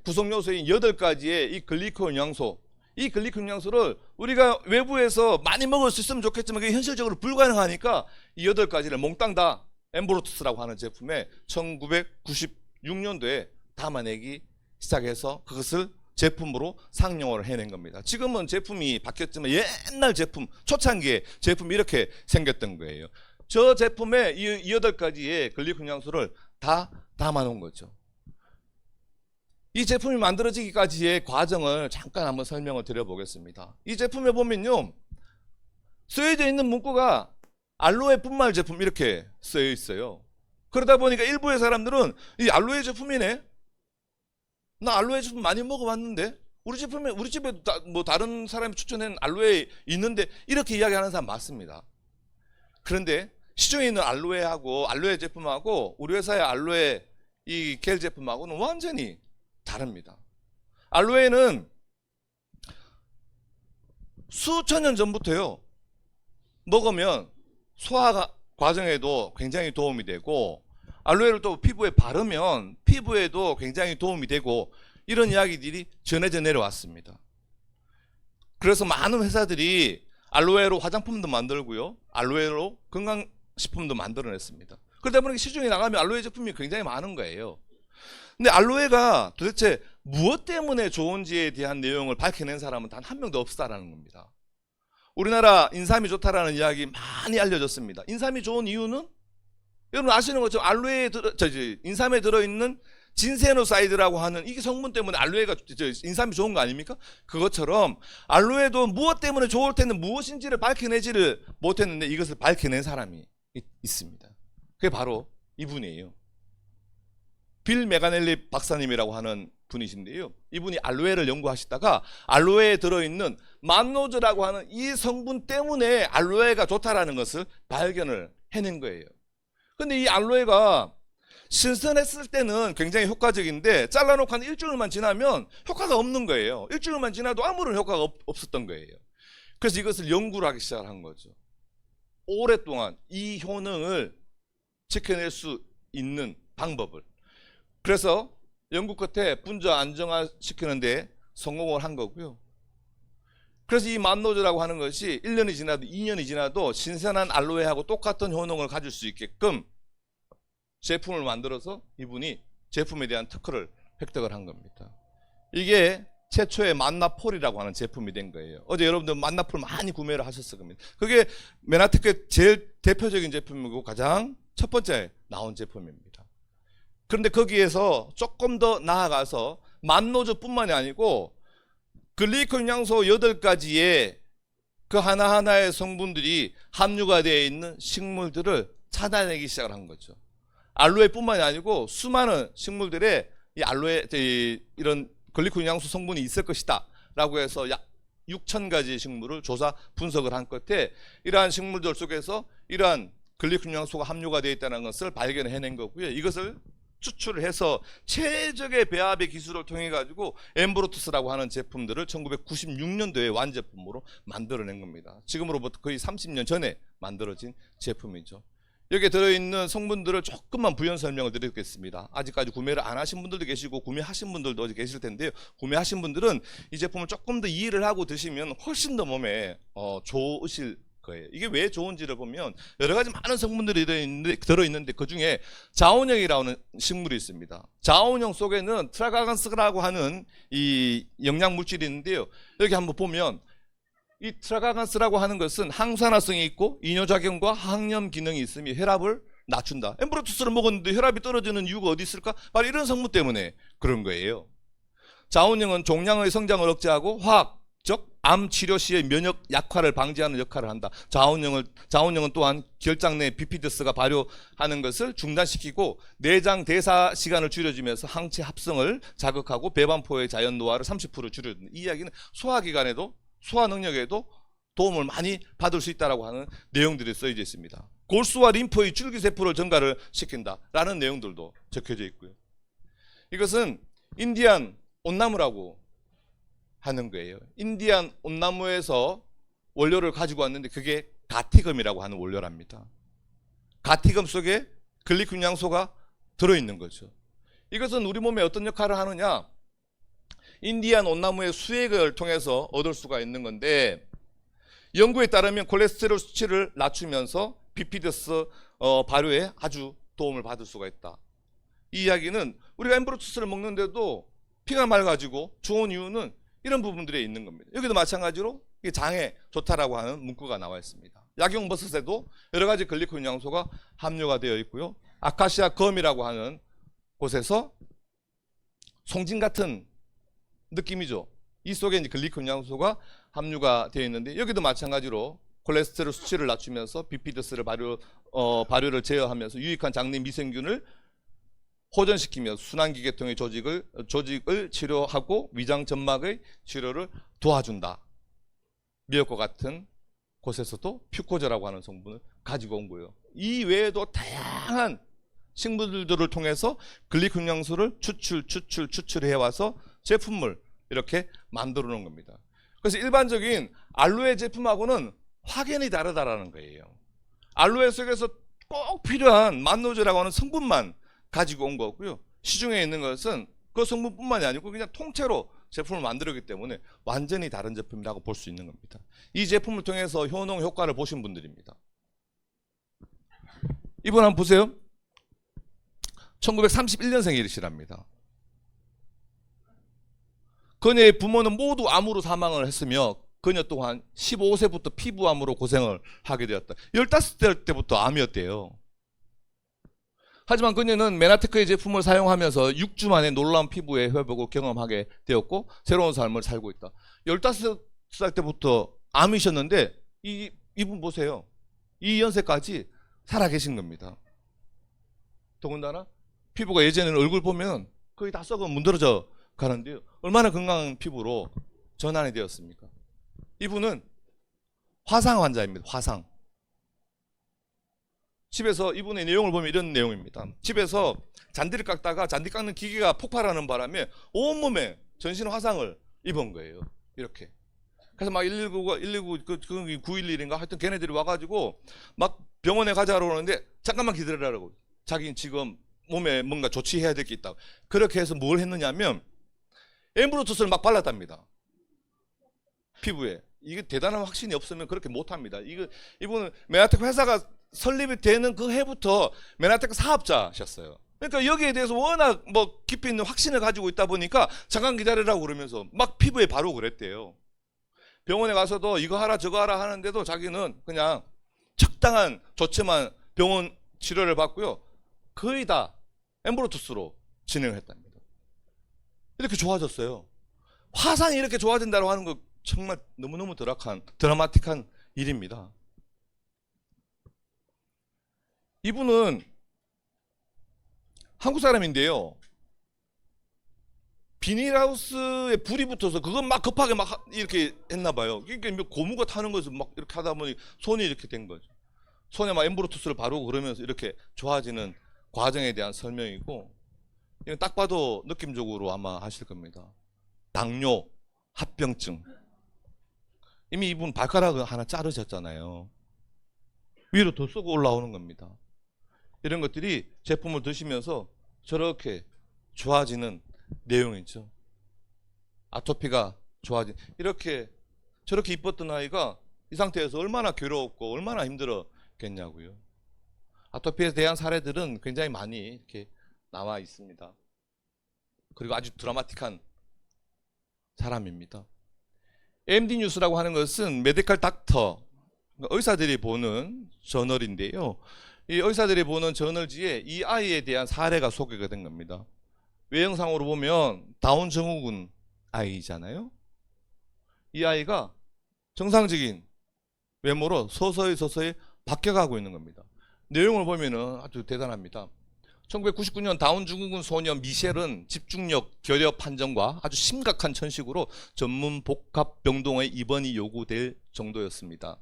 구성 요소인 8가지의 이 글리코겐 영양소, 이 글리코겐 영양소를 우리가 외부에서 많이 먹을 수 있으면 좋겠지만 그게 현실적으로 불가능하니까 이 8가지를 몽땅 다 엠브로투스라고 하는 제품에 1996년도에 담아내기 시작해서 그것을 제품으로 상용화를 해낸 겁니다. 지금은 제품이 바뀌었지만 옛날 제품, 초창기에 제품이 이렇게 생겼던 거예요. 저 제품에 이 8가지의 글리코겐 영양소를 다 담아놓은 거죠. 이 제품이 만들어지기까지의 과정을 잠깐 한번 설명을 드려보겠습니다. 이 제품에 보면요, 쓰여져 있는 문구가 알로에 분말 제품 이렇게 쓰여 있어요. 그러다 보니까 일부의 사람들은 이 알로에 제품이네, 나 알로에 제품 많이 먹어봤는데 우리 집에도 뭐 다른 사람이 추천한 알로에 있는데, 이렇게 이야기하는 사람 많습니다. 그런데 시중에 있는 알로에 제품하고 우리 회사의 알로에 이 겔 제품하고는 완전히 다릅니다. 알로에는 수천 년 전부터요, 먹으면 소화 과정에도 굉장히 도움이 되고, 알로에를 또 피부에 바르면 피부에도 굉장히 도움이 되고, 이런 이야기들이 전해져 내려왔습니다. 그래서 많은 회사들이 알로에로 화장품도 만들고요, 알로에로 건강식품도 만들어냈습니다. 그러다 보니까 시중에 나가면 알로에 제품이 굉장히 많은 거예요. 근데 알로에가 도대체 무엇 때문에 좋은지에 대한 내용을 밝혀낸 사람은 단 한 명도 없다라는 겁니다. 우리나라 인삼이 좋다라는 이야기 많이 알려졌습니다. 인삼이 좋은 이유는 여러분 아시는 것처럼 인삼에 들어있는 진세노사이드라고 하는 이 성분 때문에 알로에가 인삼이 좋은 거 아닙니까? 그것처럼 알로에도 무엇 때문에 좋을 텐데 무엇인지를 밝혀내지를 못했는데 이것을 밝혀낸 사람이 있습니다. 그게 바로 이분이에요. 빌 메가넬리 박사님이라고 하는 분이신데요, 이분이 알로에를 연구하시다가 알로에에 들어있는 만노즈라고 하는 이 성분 때문에 알로에가 좋다라는 것을 발견을 해낸 거예요. 근데 이 알로에가 신선했을 때는 굉장히 효과적인데 잘라놓고 한 일주일만 지나면 효과가 없는 거예요. 일주일만 지나도 아무런 효과가 없었던 거예요. 그래서 이것을 연구를 하기 시작한 거죠. 오랫동안 이 효능을 지켜낼 수 있는 방법을. 그래서 연구 끝에 분자 안정화시키는데 성공을 한 거고요. 그래서 이 만노즈라고 하는 것이 1년이 지나도 2년이 지나도 신선한 알로에하고 똑같은 효능을 가질 수 있게끔 제품을 만들어서 이분이 제품에 대한 특허를 획득을 한 겁니다. 이게 최초의 만나폴이라고 하는 제품이 된 거예요. 어제 여러분들 만나폴 많이 구매를 하셨을 겁니다. 그게 메나테크의 제일 대표적인 제품이고 가장 첫 번째 나온 제품입니다. 그런데 거기에서 조금 더 나아가서 만노즈뿐만이 아니고 글리코겐 영양소 8가지의 그 하나하나의 성분들이 함유가 되어 있는 식물들을 찾아내기 시작을 한 거죠. 알로에뿐만이 아니고 수많은 식물들에 이 알로에 이런 글리코겐 영양소 성분이 있을 것이다 라고 해서 약 6,000가지 식물을 조사 분석을 한 끝에 이러한 식물들 속에서 이러한 글리코겐 영양소가 함유가 되어 있다는 것을 발견해낸 거고요. 이것을 추출을 해서 최적의 배합의 기술을 통해 가지고 엠브로투스라고 하는 제품들을 1996년도에 완제품으로 만들어낸 겁니다. 지금으로부터 거의 30년 전에 만들어진 제품이죠. 여기에 들어있는 성분들을 조금만 부연 설명을 드리겠습니다. 아직까지 구매를 안 하신 분들도 계시고 구매하신 분들도 계실 텐데요, 구매하신 분들은 이 제품을 조금 더 이해를 하고 드시면 훨씬 더 몸에 좋으실 거예요. 이게 왜 좋은지를 보면 여러 가지 많은 성분들이 들어있는데 그 중에 자원형이라는 식물이 있습니다. 자원형 속에는 트라가간스라고 하는 이 영양물질이 있는데요, 여기 한번 보면 이 트라가간스라고 하는 것은 항산화성이 있고 이뇨작용과 항염 기능이 있으며 혈압을 낮춘다. 엠브로투스를 먹었는데 혈압이 떨어지는 이유가 어디 있을까? 바로 이런 성분 때문에 그런 거예요. 자원형은 종양의 성장을 억제하고 화학적 암 치료 시의 면역 약화를 방지하는 역할을 한다. 자원형은 또한 결장 내 비피드스가 발효하는 것을 중단시키고 내장 대사 시간을 줄여주면서 항체 합성을 자극하고 배반포의 자연 노화를 30% 줄여준다. 이 이야기는 소화기관에도 소화 능력에도 도움을 많이 받을 수 있다고 하는 내용들이 써져 있습니다. 골수와 림프의 줄기세포를 증가를 시킨다라는 내용들도 적혀져 있고요. 이것은 인디안 온나무라고 하는 거예요. 인디안 온나무에서 원료를 가지고 왔는데 그게 가티금이라고 하는 원료랍니다. 가티금 속에 글리코겐 영양소가 들어있는 거죠. 이것은 우리 몸에 어떤 역할을 하느냐? 인디안 온나무의 수액을 통해서 얻을 수가 있는 건데, 연구에 따르면 콜레스테롤 수치를 낮추면서 비피더스 발효에 아주 도움을 받을 수가 있다. 이 이야기는 우리가 엠브로투스를 먹는데도 피가 맑아지고 좋은 이유는 이런 부분들에 있는 겁니다. 여기도 마찬가지로 장에 좋다라고 하는 문구가 나와 있습니다. 약용버섯에도 여러 가지 글리코겐 영양소가 함유가 되어 있고요. 아카시아 검이라고 하는 곳에서 송진 같은 느낌이죠. 이 속에 이제 글리코겐 영양소가 함유가 되어 있는데, 여기도 마찬가지로 콜레스테롤 수치를 낮추면서 비피더스를 발효를 제어하면서 유익한 장내 미생균을 호전시키며 순환기 계통의 조직을 치료하고 위장 점막의 치료를 도와준다. 미역과 같은 곳에서도 퓨코제라고 하는 성분을 가지고 온 거예요. 이 외에도 다양한 식물들을 통해서 글리코겐 영양소를 추출해와서 제품을 이렇게 만들어 놓은 겁니다. 그래서 일반적인 알로에 제품하고는 확연히 다르다라는 거예요. 알로에 속에서 꼭 필요한 만노제라고 하는 성분만 가지고 온 거고요. 시중에 있는 것은 그 성분뿐만이 아니고 그냥 통째로 제품을 만들었기 때문에 완전히 다른 제품이라고 볼 수 있는 겁니다. 이 제품을 통해서 효능 효과를 보신 분들입니다. 이분 한번 보세요. 1931년생이시랍니다. 그녀의 부모는 모두 암으로 사망을 했으며 그녀 또한 15세부터 피부암으로 고생을 하게 되었다. 15살 때부터 암이었대요. 하지만 그녀는 메나테크의 제품을 사용하면서 6주 만에 놀라운 피부의 회복을 경험하게 되었고 새로운 삶을 살고 있다. 15살 때부터 암이셨는데 이분 보세요. 이 연세까지 살아계신 겁니다. 더군다나 피부가 예전에는 얼굴 보면 거의 다 썩어 문드러져 가는데요. 얼마나 건강한 피부로 전환이 되었습니까? 이분은 화상 환자입니다. 화상. 집에서 이분의 내용을 보면 이런 내용입니다. 집에서 잔디를 깎다가 잔디 깎는 기계가 폭발하는 바람에 온몸에 전신 화상을 입은 거예요. 이렇게. 그래서 막 119, 911인가 하여튼 걔네들이 와가지고 막 병원에 가자고 그러는데 잠깐만 기다리라고. 자기는 지금 몸에 뭔가 조치해야 될 게 있다고. 그렇게 해서 뭘 했느냐면 엠브로투스를 막 발랐답니다. 피부에. 이게 대단한 확신이 없으면 그렇게 못합니다. 이분은 메나테크 회사가 설립이 되는 그 해부터 메나테크 사업자셨어요. 그러니까 여기에 대해서 워낙 뭐 깊이 있는 확신을 가지고 있다 보니까 잠깐 기다리라고 그러면서 막 피부에 바르고 그랬대요. 병원에 가서도 이거 하라 저거 하라 하는데도 자기는 그냥 적당한 조치만 병원 치료를 받고요. 거의 다 엠브로투스로 진행을 했답니다. 이렇게 좋아졌어요. 화상이 이렇게 좋아진다고 하는 거 정말 너무너무 드라마틱한 일입니다. 이분은 한국 사람인데요. 비닐하우스에 불이 붙어서 그건 막 급하게 막 이렇게 했나 봐요. 그러니까 고무가 타는 것을 막 이렇게 하다 보니 손이 이렇게 된 거죠. 손에 막 엠브로투스를 바르고 그러면서 이렇게 좋아지는 과정에 대한 설명이고, 이건 딱 봐도 느낌적으로 아마 하실 겁니다. 당뇨, 합병증. 이미 이분 발가락을 하나 자르셨잖아요. 위로 더 쏘고 올라오는 겁니다. 이런 것들이 제품을 드시면서 저렇게 좋아지는 내용이죠. 아토피가 저렇게 이뻤던 아이가 이 상태에서 얼마나 괴로웠고 얼마나 힘들었겠냐고요. 아토피에 대한 사례들은 굉장히 많이 이렇게 나와 있습니다. 그리고 아주 드라마틱한 사람입니다. MD 뉴스라고 하는 것은 메디컬 닥터, 의사들이 보는 저널인데요. 이 의사들이 보는 저널지에 이 아이에 대한 사례가 소개가 된 겁니다. 외형상으로 보면 다운 증후군 아이잖아요. 이 아이가 정상적인 외모로 서서히 바뀌어가고 있는 겁니다. 내용을 보면은 아주 대단합니다. 1999년 다운 증후군 소녀 미셸은 집중력 결여 판정과 아주 심각한 천식으로 전문 복합 병동에 입원이 요구될 정도였습니다.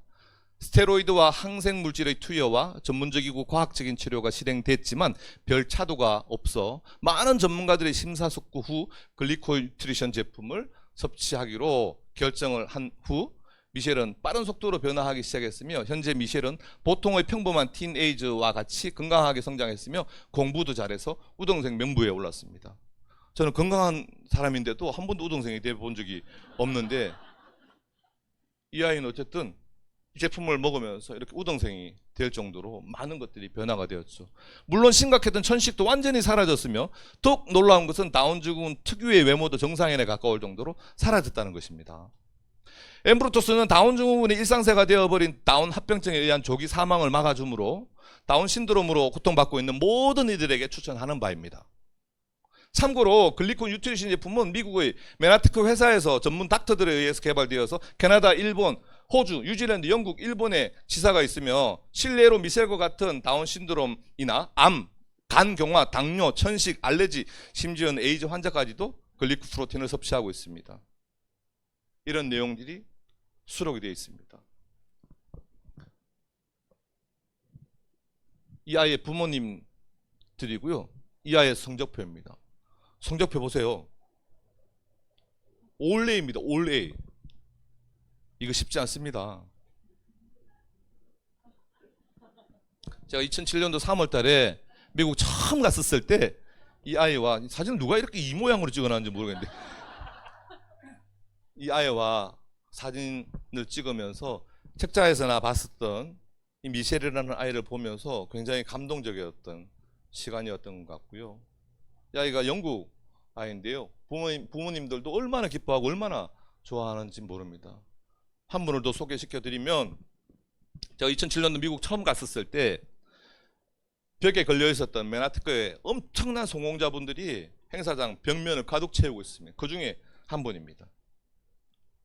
스테로이드와 항생 물질의 투여와 전문적이고 과학적인 치료가 실행됐지만 별 차도가 없어 많은 전문가들의 심사숙고 후 글리코뉴트리션 제품을 섭취하기로 결정을 한 후 미셸은 빠른 속도로 변화하기 시작했으며 현재 미셸은 보통의 평범한 틴에이저와 같이 건강하게 성장했으며 공부도 잘해서 우등생 명부에 올랐습니다. 저는 건강한 사람인데도 한 번도 우등생이 돼 본 적이 없는데 이 아이는 어쨌든 이 제품을 먹으면서 이렇게 우등생이 될 정도로 많은 것들이 변화가 되었죠. 물론 심각했던 천식도 완전히 사라졌으며 더욱 놀라운 것은 다운 증후군 특유의 외모도 정상인에 가까울 정도로 사라졌다는 것입니다. 엠브루토스는 다운 증후군이 일상세가 되어버린 다운 합병증에 의한 조기 사망을 막아주므로 다운 신드롬으로 고통받고 있는 모든 이들에게 추천하는 바입니다. 참고로 글리콘 뉴트리션 제품은 미국의 메나테크 회사에서 전문 닥터들에 의해서 개발되어서 캐나다, 일본, 호주, 뉴질랜드, 영국, 일본에 지사가 있으며 실내로 미셸과 같은 다운 신드롬이나 암, 간경화, 당뇨, 천식, 알레르기, 심지어는 에이즈 환자까지도 글리콘 프로틴을 섭취하고 있습니다. 이런 내용들이 수록이 되어 있습니다. 이 아이의 부모님들이고요. 이 아이의 성적표입니다. 성적표 보세요. 올 A입니다. 올 A. 이거 쉽지 않습니다. 제가 2007년도 3월 달에 미국 처음 갔었을 때 이 아이와 사진을 누가 이렇게 이 모양으로 찍어놨는지 모르겠는데 이 아이와 사진을 찍으면서 책자에서나 봤었던 이 미셸이라는 아이를 보면서 굉장히 감동적이었던 시간이었던 것 같고요. 이 아이가 영국 아이인데요. 부모님들도 얼마나 기뻐하고 얼마나 좋아하는지 모릅니다. 한 분을 더 소개시켜드리면 제가 2007년도 미국 처음 갔었을 때 벽에 걸려 있었던 맨하튼의 엄청난 성공자분들이 행사장 벽면을 가득 채우고 있습니다. 그 중에 한 분입니다.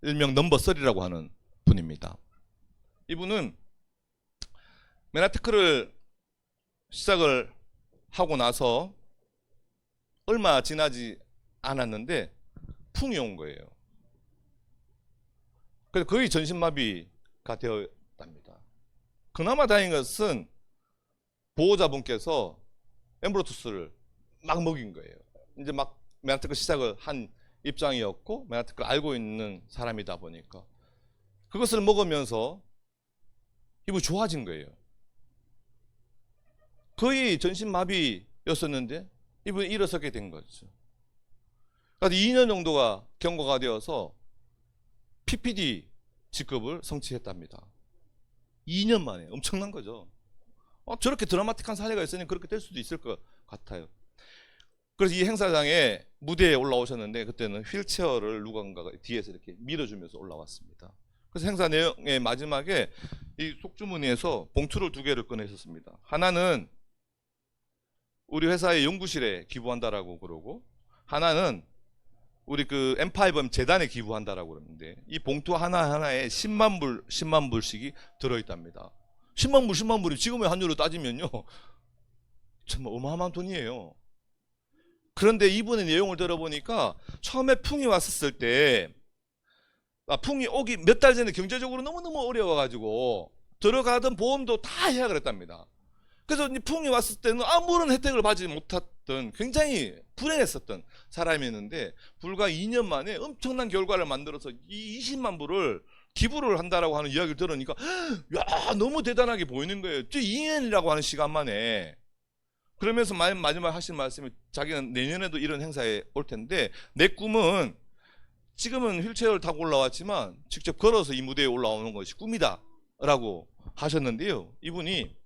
일명 넘버 3라고 하는 분입니다. 이분은 맨하튼을 시작을 하고 나서 얼마 지나지 않았는데 풍이 온 거예요. 그래서 거의 전신마비가 되었답니다. 그나마 다행인 것은 보호자분께서 엠브로투스를 막 먹인 거예요. 이제 막 맨하튼 시작을 한 입장이었고 맨하튼 알고 있는 사람이다 보니까 그것을 먹으면서 이분이 좋아진 거예요. 거의 전신마비였었는데 이분이 일어서게 된 거죠. 그래서 2년 정도가 경과가 되어서 PPD 직급을 성취했답니다. 2년 만에. 엄청난 거죠. 저렇게 드라마틱한 사례가 있으니 그렇게 될 수도 있을 것 같아요. 그래서 이 행사장에 무대에 올라오셨는데 그때는 휠체어를 누군가가 뒤에서 이렇게 밀어주면서 올라왔습니다. 그래서 행사 내용의 마지막에 이 속주머니에서 봉투를 2개를 꺼내셨습니다. 하나는 우리 회사의 연구실에 기부한다라고 그러고 하나는 우리 그 M5M 재단에 기부한다라고 그러는데 이 봉투 하나하나에 10만 불씩이 들어있답니다. 10만 불이 지금의 환율로 따지면요 정말 어마어마한 돈이에요. 그런데 이분의 내용을 들어보니까 처음에 풍이 왔었을 때 풍이 오기 몇 달 전에 경제적으로 너무너무 어려워가지고 들어가던 보험도 다 해야 그랬답니다. 그래서 풍이 왔을 때는 아무런 혜택을 받지 못했던 굉장히 불행했었던 사람이었는데 불과 2년 만에 엄청난 결과를 만들어서 이 20만 불을 기부를 한다라고 하는 이야기를 들으니까 야 너무 대단하게 보이는 거예요. 2년이라고 하는 시간 만에. 그러면서 마지막에 하신 말씀이 자기는 내년에도 이런 행사에 올 텐데 내 꿈은 지금은 휠체어를 타고 올라왔지만 직접 걸어서 이 무대에 올라오는 것이 꿈이다 라고 하셨는데요. 이분이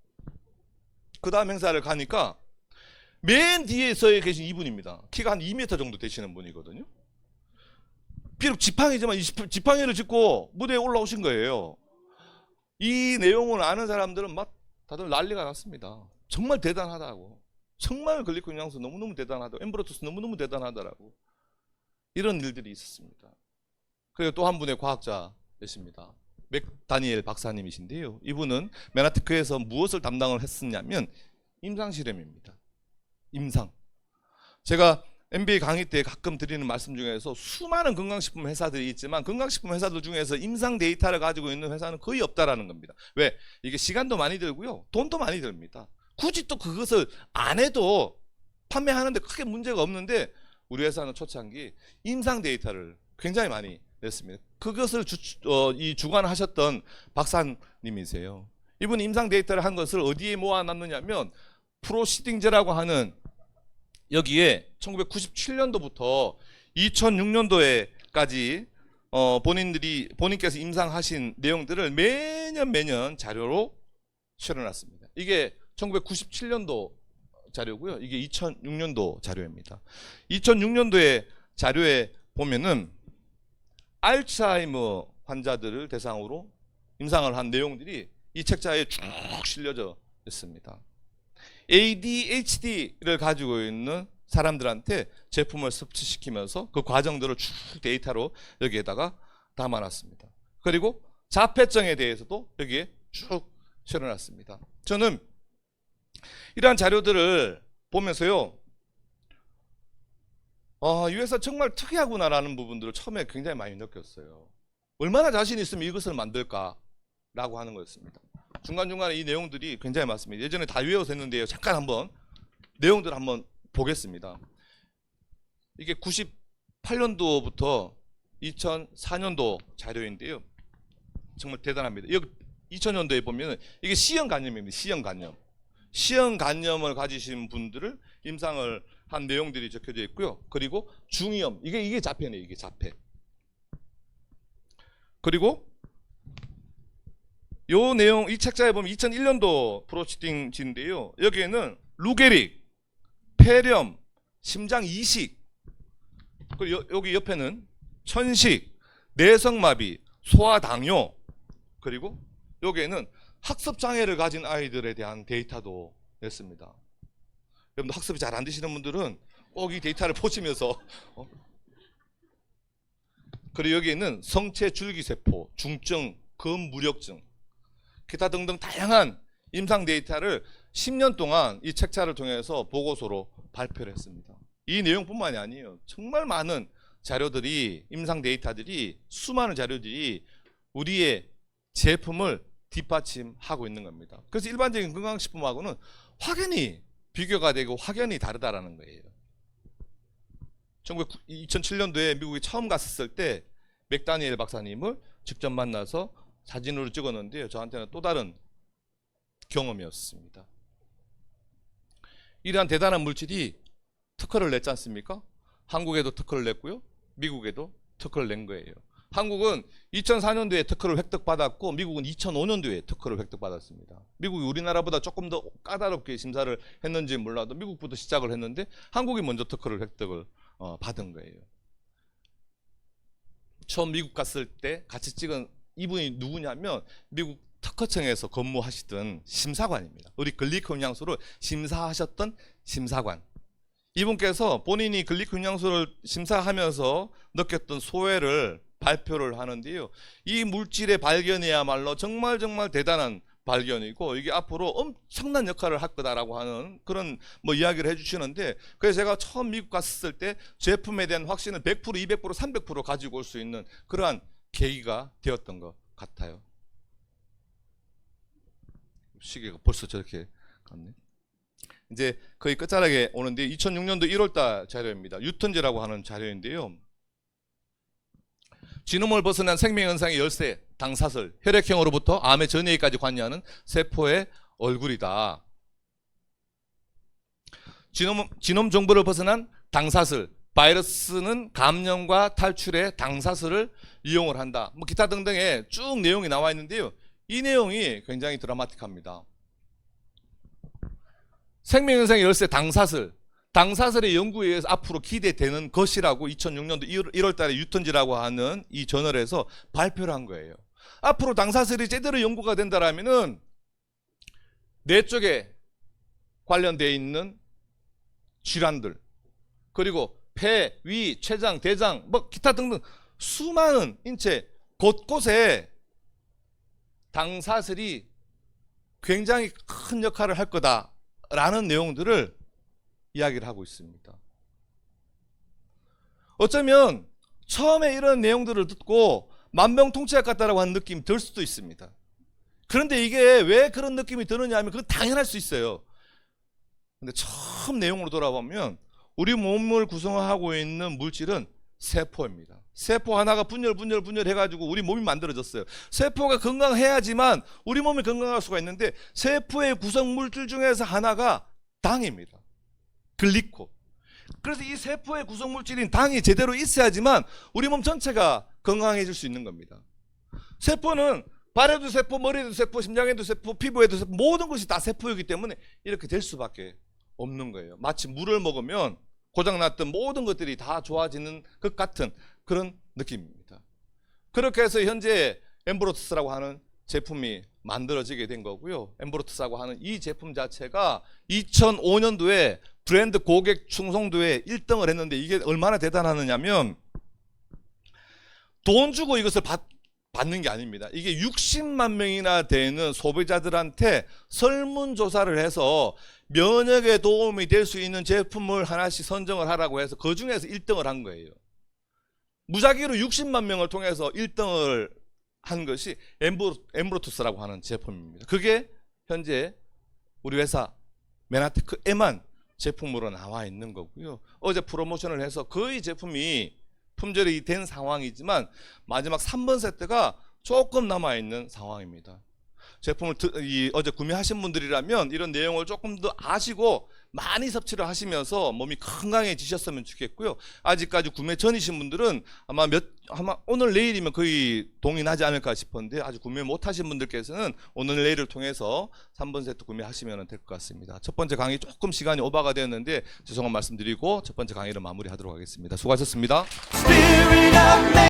그 다음 행사를 가니까 맨 뒤에 서 계신 이분입니다. 키가 한 2m 정도 되시는 분이거든요. 비록 지팡이지만 이 지팡이를 짚고 무대에 올라오신 거예요. 이 내용을 아는 사람들은 막 다들 난리가 났습니다. 정말 대단하다고. 정말 글리콘 영양소 너무너무 대단하다고. 엠브로투스 너무너무 대단하다라고. 이런 일들이 있었습니다. 그리고 또 한 분의 과학자이십니다. 맥다니엘 박사님이신데요. 이분은 맨하튼에서 무엇을 담당을 했었냐면 임상실험입니다. 임상. 제가 MBA 강의 때 가끔 드리는 말씀 중에서 수많은 건강식품 회사들이 있지만 건강식품 회사들 중에서 임상 데이터를 가지고 있는 회사는 거의 없다라는 겁니다. 왜? 이게 시간도 많이 들고요. 돈도 많이 듭니다. 굳이 또 그것을 안 해도 판매하는데 크게 문제가 없는데 우리 회사는 초창기 임상 데이터를 굉장히 많이 냈습니다. 그것을 주관하셨던 박사님이세요. 이분 임상 데이터를 한 것을 어디에 모아놨느냐면 프로시딩제라고 하는 여기에 1997년도부터 2006년도에까지 본인께서 임상하신 내용들을 매년 자료로 실어놨습니다. 이게 1997년도 자료고요. 이게 2006년도 자료입니다. 2006년도의 자료에 보면은 알츠하이머 환자들을 대상으로 임상을 한 내용들이 이 책자에 쭉 실려져 있습니다. ADHD를 가지고 있는 사람들한테 제품을 섭취시키면서 그 과정들을 쭉 데이터로 여기에다가 담아놨습니다. 그리고 자폐증에 대해서도 여기에 쭉 실어놨습니다. 저는 이러한 자료들을 보면서요, 유에서 정말 특이하구나라는 부분들을 처음에 굉장히 많이 느꼈어요. 얼마나 자신 있으면 이것을 만들까라고 하는 거였습니다. 중간중간에 이 내용들이 굉장히 많습니다. 예전에 다 외워서 했는데요. 잠깐 한번 내용들 한번 보겠습니다. 이게 98년도부터 2004년도 자료인데요. 정말 대단합니다. 여기 2000년도에 보면 이게 C형 간염입니다. C형 간염. C형 간염을 가지신 분들을 임상을 한 내용들이 적혀져 있고요. 그리고 중이염, 이게 자폐네요. 이게 자폐. 그리고 요 내용, 이 책자에 보면 2001년도 프로시딩지인데요. 여기에는 루게릭, 폐렴, 심장 이식, 그리고 여기 옆에는 천식, 내성마비, 소아당뇨, 그리고 여기에는 학습장애를 가진 아이들에 대한 데이터도 냈습니다. 여러분들 학습이 잘 안 되시는 분들은 꼭 이 데이터를 보시면서 그리고 여기에는 성체 줄기세포, 중증, 근무력증, 기타 등등 다양한 임상 데이터를 10년 동안 이 책자를 통해서 보고서로 발표를 했습니다. 이 내용뿐만이 아니에요. 정말 많은 자료들이, 임상 데이터들이, 수많은 자료들이 우리의 제품을 뒷받침하고 있는 겁니다. 그래서 일반적인 건강식품하고는 확연히 비교가 되고 확연히 다르다라는 거예요. 2007년도에 미국에 처음 갔을 때 맥다니엘 박사님을 직접 만나서 사진으로 찍었는데요. 저한테는 또 다른 경험이었습니다. 이러한 대단한 물질이 특허를 냈지 않습니까? 한국에도 특허를 냈고요. 미국에도 특허를 낸 거예요. 한국은 2004년도에 특허를 획득받았고 미국은 2005년도에 특허를 획득받았습니다. 미국이 우리나라보다 조금 더 까다롭게 심사를 했는지 몰라도 미국부터 시작을 했는데 한국이 먼저 특허를 획득을 받은 거예요. 처음 미국 갔을 때 같이 찍은 이분이 누구냐면 미국 특허청에서 근무하시던 심사관입니다. 우리 글리콘 영양소를 심사하셨던 심사관. 이분께서 본인이 글리콘 영양소를 심사하면서 느꼈던 소외를 발표를 하는데요. 이 물질의 발견이야말로 정말 대단한 발견이고 이게 앞으로 엄청난 역할을 할 거다라고 하는 그런 이야기를 해주시는데, 그래서 제가 처음 미국 갔을 때 제품에 대한 확신을 100%, 200%, 300% 가지고 올 수 있는 그러한 계기가 되었던 것 같아요. 시계가 벌써 저렇게 갔네. 이제 거의 끝자락에 오는데 2006년도 1월달 자료입니다. 유턴제라고 하는 자료인데요. 지놈을 벗어난 생명현상의 열쇠, 당사슬, 혈액형으로부터 암의 전이까지 관여하는 세포의 얼굴이다. 지놈 정보를 벗어난 당사슬, 바이러스는 감염과 탈출에 당사슬을 이용을 한다. 기타 등등의 쭉 내용이 나와 있는데요. 이 내용이 굉장히 드라마틱합니다. 생명현상의 열쇠 당사슬의 연구에 의해서 앞으로 기대되는 것이라고 2006년도 1월 달에 유턴지라고 하는 이 저널에서 발표를 한 거예요. 앞으로 당사슬이 제대로 연구가 된다라면은 뇌 쪽에 관련되어 있는 질환들, 그리고 폐, 위, 췌장, 대장, 기타 등등 수많은 인체 곳곳에 당사슬이 굉장히 큰 역할을 할 거다라는 내용들을 이야기를 하고 있습니다. 어쩌면 처음에 이런 내용들을 듣고 만병통치약 같다라고 하는 느낌이 들 수도 있습니다. 그런데 이게 왜 그런 느낌이 드느냐 하면 그건 당연할 수 있어요. 근데 처음 내용으로 돌아보면 우리 몸을 구성하고 있는 물질은 세포입니다. 세포 하나가 분열 해가지고 우리 몸이 만들어졌어요. 세포가 건강해야지만 우리 몸이 건강할 수가 있는데, 세포의 구성 물질 중에서 하나가 당입니다. 글리코. 그래서 이 세포의 구성 물질인 당이 제대로 있어야지만 우리 몸 전체가 건강해질 수 있는 겁니다. 세포는 발에도 세포, 머리에도 세포, 심장에도 세포, 피부에도 세포, 모든 것이 다 세포이기 때문에 이렇게 될 수밖에 없는 거예요. 마치 물을 먹으면 고장났던 모든 것들이 다 좋아지는 것 같은 그런 느낌입니다. 그렇게 해서 현재 엠브로투스라고 하는 제품이 만들어지게 된 거고요. 엠브로투스라고 하는 이 제품 자체가 2005년도에 브랜드 고객 충성도에 1등을 했는데, 이게 얼마나 대단하느냐면 돈 주고 이것을 받는 게 아닙니다. 이게 60만 명이나 되는 소비자들한테 설문조사를 해서 면역에 도움이 될 수 있는 제품을 하나씩 선정을 하라고 해서 그 중에서 1등을 한 거예요. 무작위로 60만 명을 통해서 1등을 한 것이 엠브로투스라고 하는 제품입니다. 그게 현재 우리 회사 메나테크에만 제품으로 나와 있는 거고요. 어제 프로모션을 해서 거의 제품이 품절이 된 상황이지만 마지막 3번 세트가 조금 남아있는 상황입니다. 제품을 어제 구매하신 분들이라면 이런 내용을 조금 더 아시고 많이 섭취를 하시면서 몸이 건강해지셨으면 좋겠고요. 아직까지 구매 전이신 분들은 아마 오늘 내일이면 거의 동의하지 않을까 싶은데, 아직 구매 못하신 분들께서는 오늘 내일을 통해서 3번 세트 구매하시면 될 것 같습니다. 첫 번째 강의 조금 시간이 오버가 되었는데 죄송한 말씀 드리고 첫 번째 강의를 마무리하도록 하겠습니다. 수고하셨습니다.